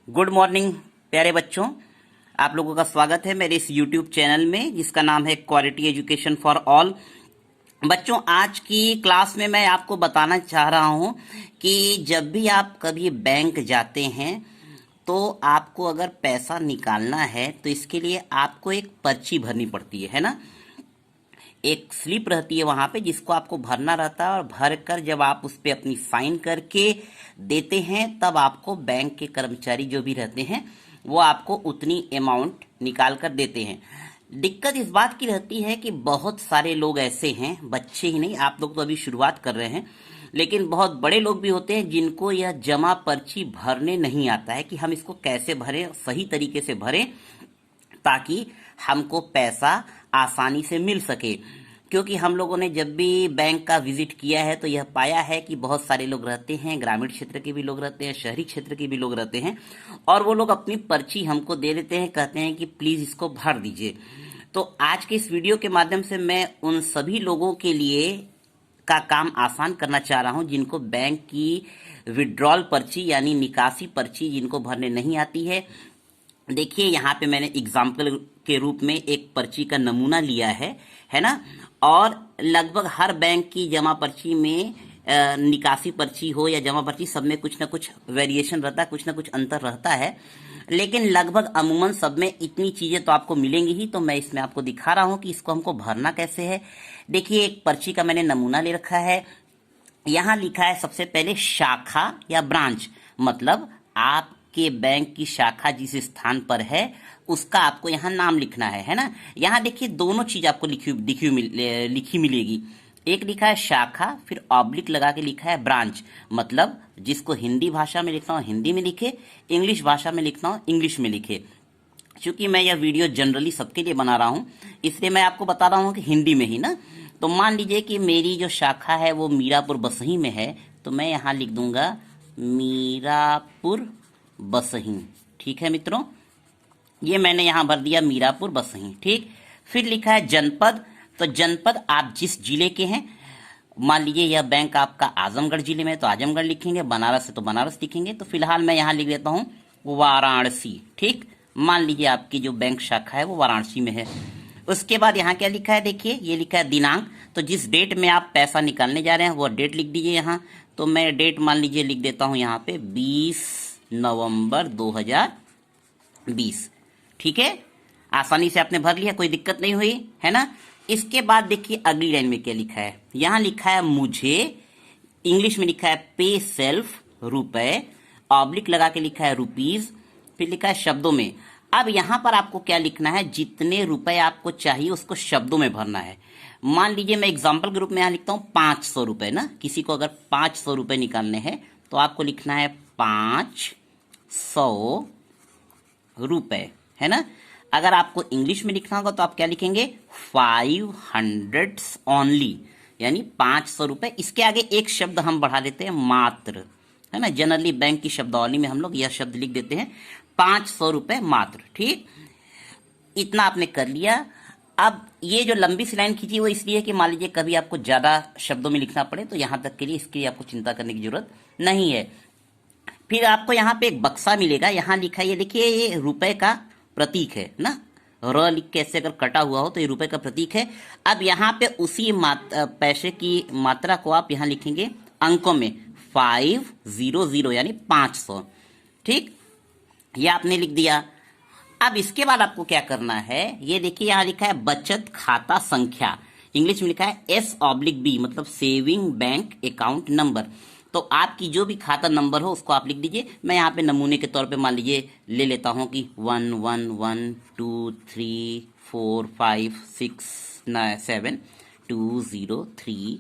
Good morning प्यारे बच्चों। आप लोगों का स्वागत है मेरे इस YouTube चैनल में जिसका नाम है क्वालिटी एजुकेशन फॉर ऑल। बच्चों, आज की क्लास में मैं आपको बताना चाह रहा हूं कि जब भी आप कभी बैंक जाते हैं तो आपको अगर पैसा निकालना है तो इसके लिए आपको एक पर्ची भरनी पड़ती है ना। एक स्लिप रहती है वहां पे जिसको आपको भरना रहता है और भर कर जब आप उस पर अपनी साइन करके देते हैं तब आपको बैंक के कर्मचारी जो भी रहते हैं वो आपको उतनी अमाउंट निकाल कर देते हैं। दिक्कत इस बात की रहती है कि बहुत सारे लोग ऐसे हैं, बच्चे ही नहीं, आप लोग तो अभी शुरुआत कर रहे हैं, लेकिन बहुत बड़े लोग भी होते हैं जिनको यह जमा पर्ची भरने नहीं आता है कि हम इसको कैसे भरें, सही तरीके से भरें ताकि हमको पैसा आसानी से मिल सके। क्योंकि हम लोगों ने जब भी बैंक का विजिट किया है तो यह पाया है कि बहुत सारे लोग रहते हैं, ग्रामीण क्षेत्र के भी लोग रहते हैं, शहरी क्षेत्र के भी लोग रहते हैं, और वो लोग अपनी पर्ची हमको दे देते हैं, कहते हैं कि प्लीज इसको भर दीजिए। तो आज के इस वीडियो के माध्यम से मैं उन सभी लोगों के लिए का काम आसान करना चाह रहा हूं जिनको बैंक की विड्रॉल पर्ची यानी निकासी पर्ची जिनको भरने नहीं आती है। देखिए यहाँ पे मैंने एग्जाम्पल के रूप में एक पर्ची का नमूना लिया है ना। और लगभग हर बैंक की जमा पर्ची में निकासी पर्ची हो या जमा पर्ची, सब में कुछ ना कुछ वेरिएशन रहता है, कुछ ना कुछ अंतर रहता है, लेकिन लगभग अमूमन सब में इतनी चीजें तो आपको मिलेंगी ही। तो मैं इसमें आपको दिखा रहा हूं कि इसको हमको भरना कैसे है। देखिए एक पर्ची का मैंने नमूना ले रखा है। यहां लिखा है सबसे पहले शाखा या ब्रांच, मतलब आपके बैंक की शाखा जिस स्थान पर है उसका आपको यहाँ नाम लिखना है ना। यहाँ देखिए दोनों चीज आपको लिखी मिलेगी। एक लिखा है शाखा, फिर ऑब्लिक लगा के लिखा है ब्रांच, मतलब जिसको हिंदी भाषा में लिखना हो हिंदी में लिखे, इंग्लिश भाषा में लिखना हो इंग्लिश में लिखे। चूंकि मैं यह वीडियो जनरली सबके लिए बना रहा हूं इसलिए मैं आपको बता रहा हूं कि हिंदी में ही ना। तो मान लीजिए कि मेरी जो शाखा है वो मीरापुर बसही में है, तो मैं यहाँ लिख दूंगा मीरापुर बसही। ठीक है मित्रों, ये मैंने यहां भर दिया मीरापुर बसही। ठीक, फिर लिखा है जनपद, तो जनपद आप जिस जिले के हैं, मान लीजिए यह बैंक आपका आजमगढ़ जिले में है तो आजमगढ़ लिखेंगे, बनारस है तो बनारस लिखेंगे। तो फिलहाल मैं यहां लिख देता हूं वाराणसी। ठीक, मान लीजिए आपकी जो बैंक शाखा है वो वाराणसी में है। उसके बाद यहाँ क्या लिखा है, देखिए ये लिखा है दिनांक, तो जिस डेट में आप पैसा निकालने जा रहे हैं वो डेट लिख दीजिए यहाँ। तो मैं डेट मान लीजिए लिख देता हूं यहाँ पे 20 नवंबर 2020। ठीक है, आसानी से आपने भर लिया, कोई दिक्कत नहीं हुई है ना। इसके बाद देखिए अगली लाइन में क्या लिखा है, यहां लिखा है मुझे, इंग्लिश में लिखा है पे सेल्फ रुपए, ऑब्लिक लगा के लिखा है रुपीज, फिर लिखा है शब्दों में। अब यहां पर आपको क्या लिखना है, जितने रुपए आपको चाहिए उसको शब्दों में भरना है। मान लीजिए मैं एग्जाम्पल के रूप में यहां लिखता हूं 500 रुपए ना। किसी को अगर 500 रुपए निकालने हैं तो आपको लिखना है 500 रुपए, है ना। अगर आपको इंग्लिश में लिखना होगा तो आप क्या लिखेंगे 500 ओनली, यानी 500 रुपए। इसके आगे एक शब्द हम बढ़ा देते हैं मात्र, है ना। जनरली बैंक की शब्दावली में हम लोग यह शब्द लिख देते हैं 500 रुपए मात्र। ठीक, इतना आपने कर लिया। अब ये जो लंबी सी लाइन खींची वो इसलिए कि मान लीजिए कभी आपको ज्यादा शब्दों में लिखना पड़े तो यहां तक के लिए, इसके लिए आपको चिंता करने की जरूरत नहीं है। फिर आपको यहाँ पे एक बक्सा मिलेगा, यहाँ लिखा है, ये देखिए ये रुपए का प्रतीक है ना, र लिख के ऐसे अगर कटा हुआ हो तो ये रुपए का प्रतीक है। अब यहाँ पे उसी पैसे की मात्रा को आप यहाँ लिखेंगे अंकों में 500 यानी 500। ठीक, ये आपने लिख दिया। अब इसके बाद आपको क्या करना है, ये देखिए यहाँ लिखा है बचत खाता संख्या, इंग्लिश में लिखा है S/B, मतलब सेविंग बैंक अकाउंट नंबर। तो आपकी जो भी खाता नंबर हो उसको आप लिख दीजिए। मैं यहाँ पे नमूने के तौर पे मान लीजिए ले लेता हूँ कि 1 1 1 2 3 4 5 6 7 2 0 3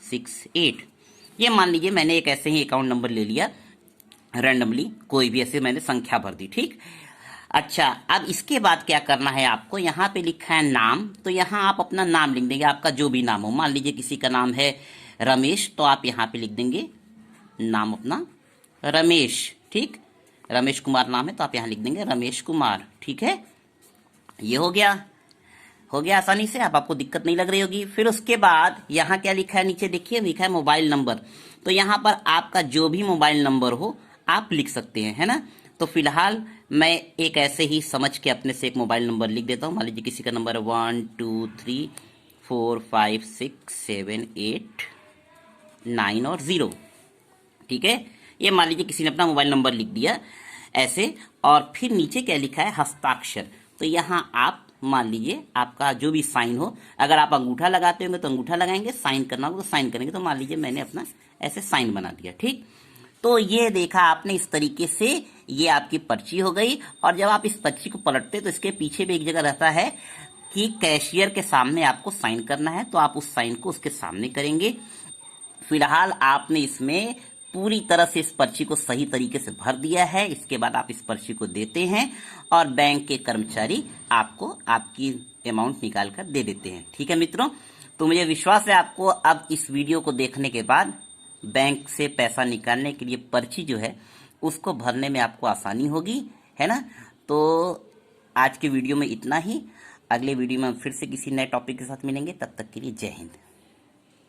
6 8। ये मान लीजिए मैंने एक ऐसे ही अकाउंट नंबर ले लिया रैंडमली, कोई भी ऐसे मैंने संख्या भर दी। ठीक, अच्छा अब इसके बाद क्या करना है आपको, यहाँ पे लिखा है नाम, तो यहाँ आप अपना नाम लिख देंगे, आपका जो भी नाम हो। मान लीजिए किसी का नाम है रमेश, तो आप यहाँ पे लिख देंगे नाम अपना रमेश। ठीक, रमेश कुमार नाम है तो आप यहाँ लिख देंगे रमेश कुमार। ठीक है, ये हो गया आसानी से, अब आपको दिक्कत नहीं लग रही होगी। फिर उसके बाद यहाँ क्या लिखा है, नीचे देखिए लिखा है मोबाइल नंबर, तो यहाँ पर आपका जो भी मोबाइल नंबर हो आप लिख सकते हैं, है ना। तो फिलहाल मैं एक ऐसे ही समझ के अपने से एक मोबाइल नंबर लिख देता हूँ। मान लीजिए किसी का नंबर है 1 2 3 4 5 6 7 8 9 और 0। ठीक है, ये मान लीजिए किसी ने अपना मोबाइल नंबर लिख दिया ऐसे, और फिर नीचे क्या लिखा है, हस्ताक्षर। तो यहाँ आप मान लीजिए आपका जो भी साइन हो, अगर आप अंगूठा लगाते होंगे तो अंगूठा लगाएंगे, साइन करना होगा तो साइन करेंगे। तो मान लीजिए मैंने अपना ऐसे साइन बना दिया। ठीक, तो ये देखा आपने, इस तरीके से ये आपकी पर्ची हो गई। और जब आप इस पर्ची को पलटते तो इसके पीछे भी एक जगह रहता है कि कैशियर के सामने आपको साइन करना है, तो आप उस साइन को उसके सामने करेंगे। फिलहाल आपने इसमें पूरी तरह से इस पर्ची को सही तरीके से भर दिया है। इसके बाद आप इस पर्ची को देते हैं और बैंक के कर्मचारी आपको आपकी अमाउंट निकाल कर दे देते हैं। ठीक है मित्रों, तो मुझे विश्वास है आपको अब इस वीडियो को देखने के बाद बैंक से पैसा निकालने के लिए पर्ची जो है उसको भरने में आपको आसानी होगी, है ना। तो आज के वीडियो में इतना ही। अगले वीडियो में फिर से किसी नए टॉपिक के साथ मिलेंगे, तब तक के लिए जय हिंद।